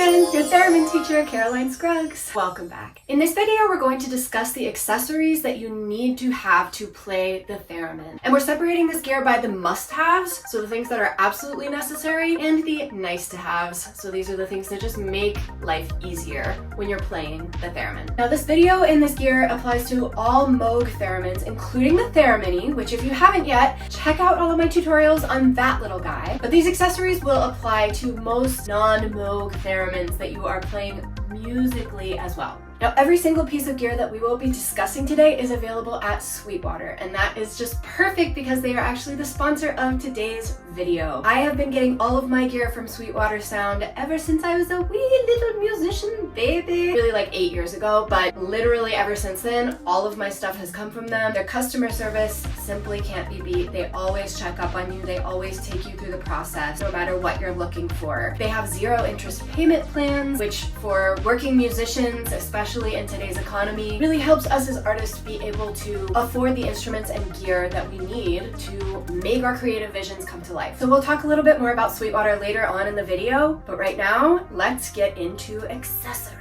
again, your theremin teacher, Caroline Scruggs. Welcome back. In this video, we're going to discuss the accessories that you need to have to play the theremin. And we're separating this gear by the must-haves, so the things that are absolutely necessary, and the nice-to-haves, so these are the things that just make life easier when you're playing the theremin. Now this video and this gear applies to all Moog theremins, including the Theremini, which if you haven't yet, check out all of my tutorials on that little guy. But these accessories will apply to most non-Moog theremins that you are playing musically as well. Now, every single piece of gear that we will be discussing today is available at Sweetwater, and that is just perfect because they are actually the sponsor of today's video. I have been getting all of my gear from Sweetwater Sound ever since I was a wee little musician baby, really like 8 years ago, but literally ever since then, all of my stuff has come from them. Their customer service simply can't be beat. They always check up on you. They always take you through the process, no matter what you're looking for. They have 0 interest payment plans, which for working musicians, especially in today's economy, really helps us as artists be able to afford the instruments and gear that we need to make our creative visions come to life. So we'll talk a little bit more about Sweetwater later on in the video, but right now, let's get into accessories.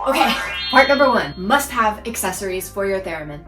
Okay, part number 1, must have accessories for your theremin.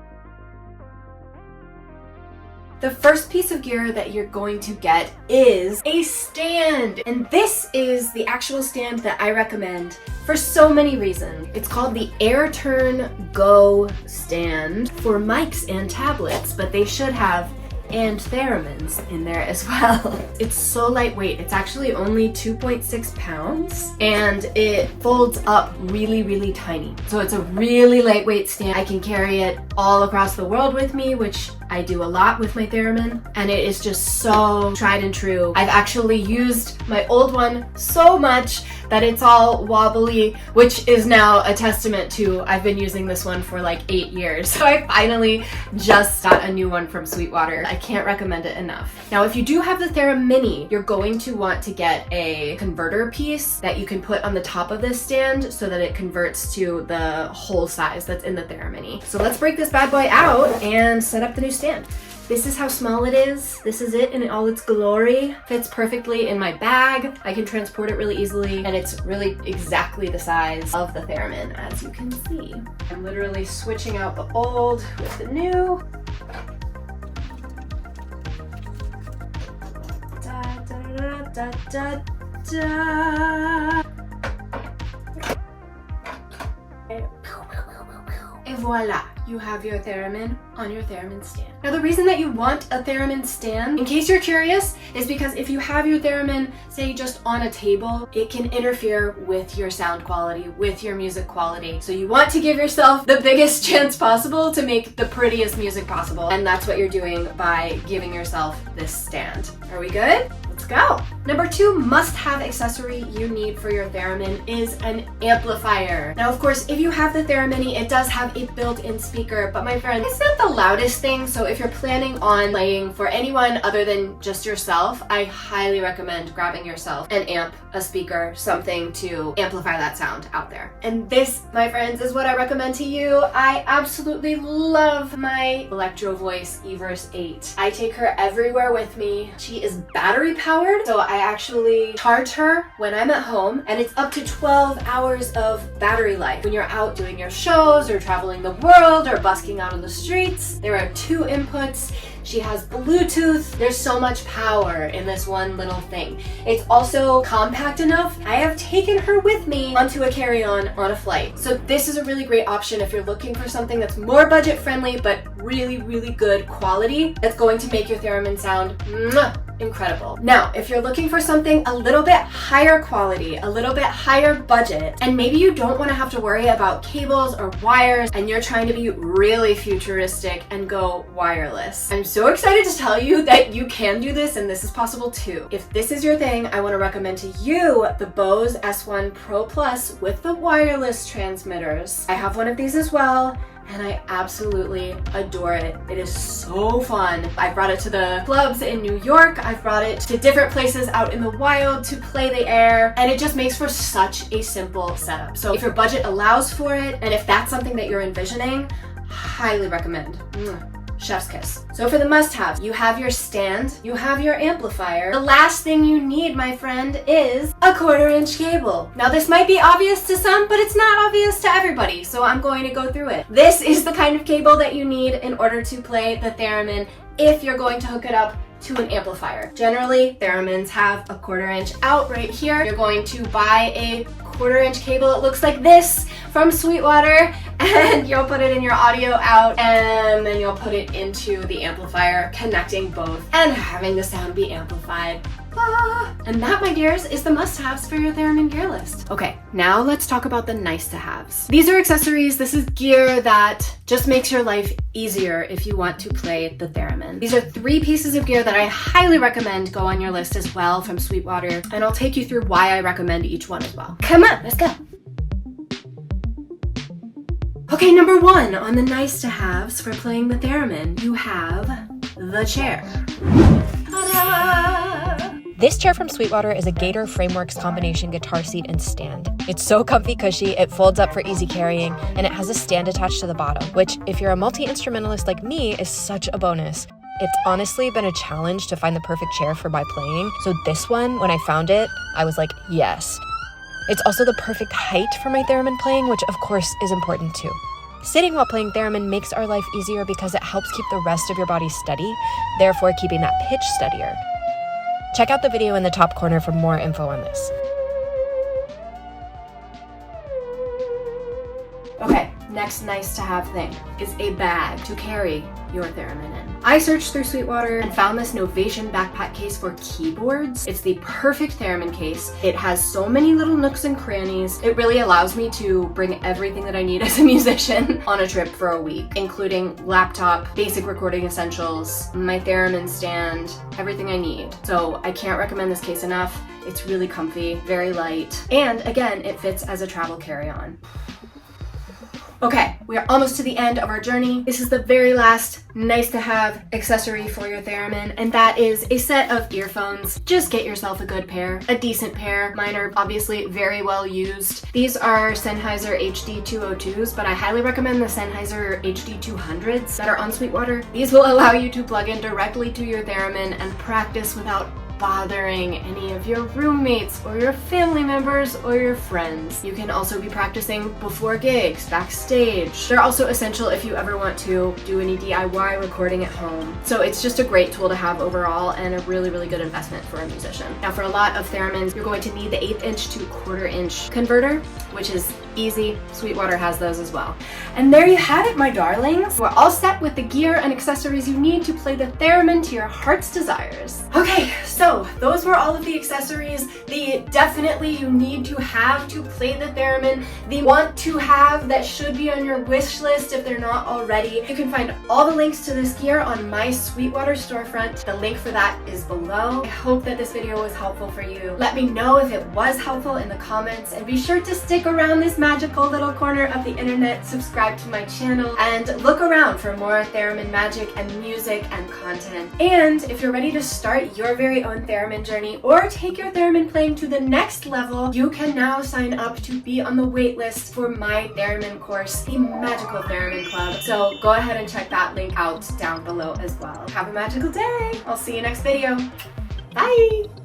The first piece of gear that you're going to get is a stand. And this is the actual stand that I recommend for so many reasons. It's called the AirTurn Go stand for mics and tablets, but they should have and theremins in there as well. It's so lightweight. It's actually only 2.6 pounds and it folds up really, really tiny. So it's a really lightweight stand. I can carry it all across the world with me, which I do a lot with my theremin, and it is just so tried and true. I've actually used my old one so much that it's all wobbly, which is now a testament to I've been using this one for like 8 years. So I finally just got a new one from Sweetwater. I can't recommend it enough. Now, if you do have the Theremini, you're going to want to get a converter piece that you can put on the top of this stand so that it converts to the whole size that's in the Theremini. So let's break this bad boy out and set up the new stand. This is how small it is. This is it in all its glory. Fits perfectly in my bag. I can transport it really easily, and it's really exactly the size of the theremin, as you can see. I'm literally switching out the old with the new. Da, da, da, da, da, da. Et voila, you have your theremin on your theremin stand. Now the reason that you want a theremin stand, in case you're curious, is because if you have your theremin, say just on a table, it can interfere with your sound quality, with your music quality. So you want to give yourself the biggest chance possible to make the prettiest music possible. And that's what you're doing by giving yourself this stand. Are we good? Let's go. Number 2 must-have accessory you need for your theremin is an amplifier. Now, of course, if you have the Theremini, it does have a built-in speaker, but my friend, it's not the loudest thing, so if you're planning on playing for anyone other than just yourself, I highly recommend grabbing yourself an amp, a speaker, something to amplify that sound out there. And this, my friends, is what I recommend to you. I absolutely love my Electro Voice Everse 8. I take her everywhere with me. She is battery powered, so I actually charge her when I'm at home, and it's up to 12 hours of battery life. When you're out doing your shows or traveling the world or busking out on the streets, there are 2 inputs. She has Bluetooth. There's so much power in this one little thing. It's also compact enough. I have taken her with me onto a carry-on on a flight. So this is a really great option if you're looking for something that's more budget friendly, but really, really good quality that's going to make your theremin sound incredible. Now, if you're looking for something a little bit higher quality, a little bit higher budget, and maybe you don't want to have to worry about cables or wires, and you're trying to be really futuristic and go wireless, I'm so excited to tell you that you can do this, and this is possible too. If this is your thing, I want to recommend to you the Bose S1 Pro Plus with the wireless transmitters. I have one of these as well, and I absolutely adore it. It is so fun. I brought it to the clubs in New York. I've brought it to different places out in the wild to play the air, and it just makes for such a simple setup. So if your budget allows for it, and if that's something that you're envisioning, highly recommend. chef's kiss. So for the must-haves, you have your stand, you have your amplifier. The last thing you need, my friend, is a 1/4-inch cable. Now this might be obvious to some, but it's not obvious to everybody, so I'm going to go through it. This is the kind of cable that you need in order to play the theremin if you're going to hook it up to an amplifier. Generally, theremins have a 1/4-inch out right here. You're going to buy a 1/4-inch cable. It looks like this from Sweetwater, and you'll put it in your audio out, and then you'll put it into the amplifier, connecting both and having the sound be amplified. And that, my dears, is the must-haves for your theremin gear list. Okay, now let's talk about the nice-to-haves. These are accessories. This is gear that just makes your life easier if you want to play the theremin. These are 3 pieces of gear that I highly recommend go on your list as well from Sweetwater, and I'll take you through why I recommend each one as well. Come on, let's go. Okay, number 1 on the nice-to-haves for playing the theremin, you have the chair. Ta-da! This chair from Sweetwater is a Gator Frameworks combination guitar seat and stand. It's so comfy cushy, it folds up for easy carrying, and it has a stand attached to the bottom, which, if you're a multi-instrumentalist like me, is such a bonus. It's honestly been a challenge to find the perfect chair for my playing, so this one, when I found it, I was like, yes. It's also the perfect height for my theremin playing, which of course is important too. Sitting while playing theremin makes our life easier because it helps keep the rest of your body steady, therefore keeping that pitch steadier. Check out the video in the top corner for more info on this. Okay, next nice-to-have thing is a bag to carry your theremin in. I searched through Sweetwater and found this Novation backpack case for keyboards. It's the perfect theremin case. It has so many little nooks and crannies. It really allows me to bring everything that I need as a musician on a trip for a week, including laptop, basic recording essentials, my theremin stand, everything I need. So I can't recommend this case enough. It's really comfy, very light, and again, it fits as a travel carry-on. Okay, we are almost to the end of our journey. This is the very last nice-to-have accessory for your theremin, and that is a set of earphones. Just get yourself a good pair, a decent pair. Mine are obviously very well used. These are Sennheiser HD202s, but I highly recommend the Sennheiser HD200s that are on Sweetwater. These will allow you to plug in directly to your theremin and practice without bothering any of your roommates or your family members or your friends. You can also be practicing before gigs, backstage. They're also essential if you ever want to do any DIY recording at home. So it's just a great tool to have overall and a really, really good investment for a musician. Now for a lot of theremins, you're going to need the 1/8-inch to 1/4-inch converter, which is easy. Sweetwater has those as well. And there you have it, my darlings. We're all set with the gear and accessories you need to play the theremin to your heart's desires. Okay, so those were all of the accessories, the definitely you need to have to play the theremin, the want to have that should be on your wish list if they're not already. You can find all the links to this gear on my Sweetwater storefront. The link for that is below. I hope that this video was helpful for you. Let me know if it was helpful in the comments, and be sure to stick around this magical little corner of the internet, subscribe to my channel, and look around for more theremin magic and music and content. And if you're ready to start your very own theremin journey or take your theremin playing to the next level, you can now sign up to be on the wait list for my theremin course, the Magical Theremin Club. So go ahead and check that link out down below as well. Have a magical day. I'll see you next video. Bye.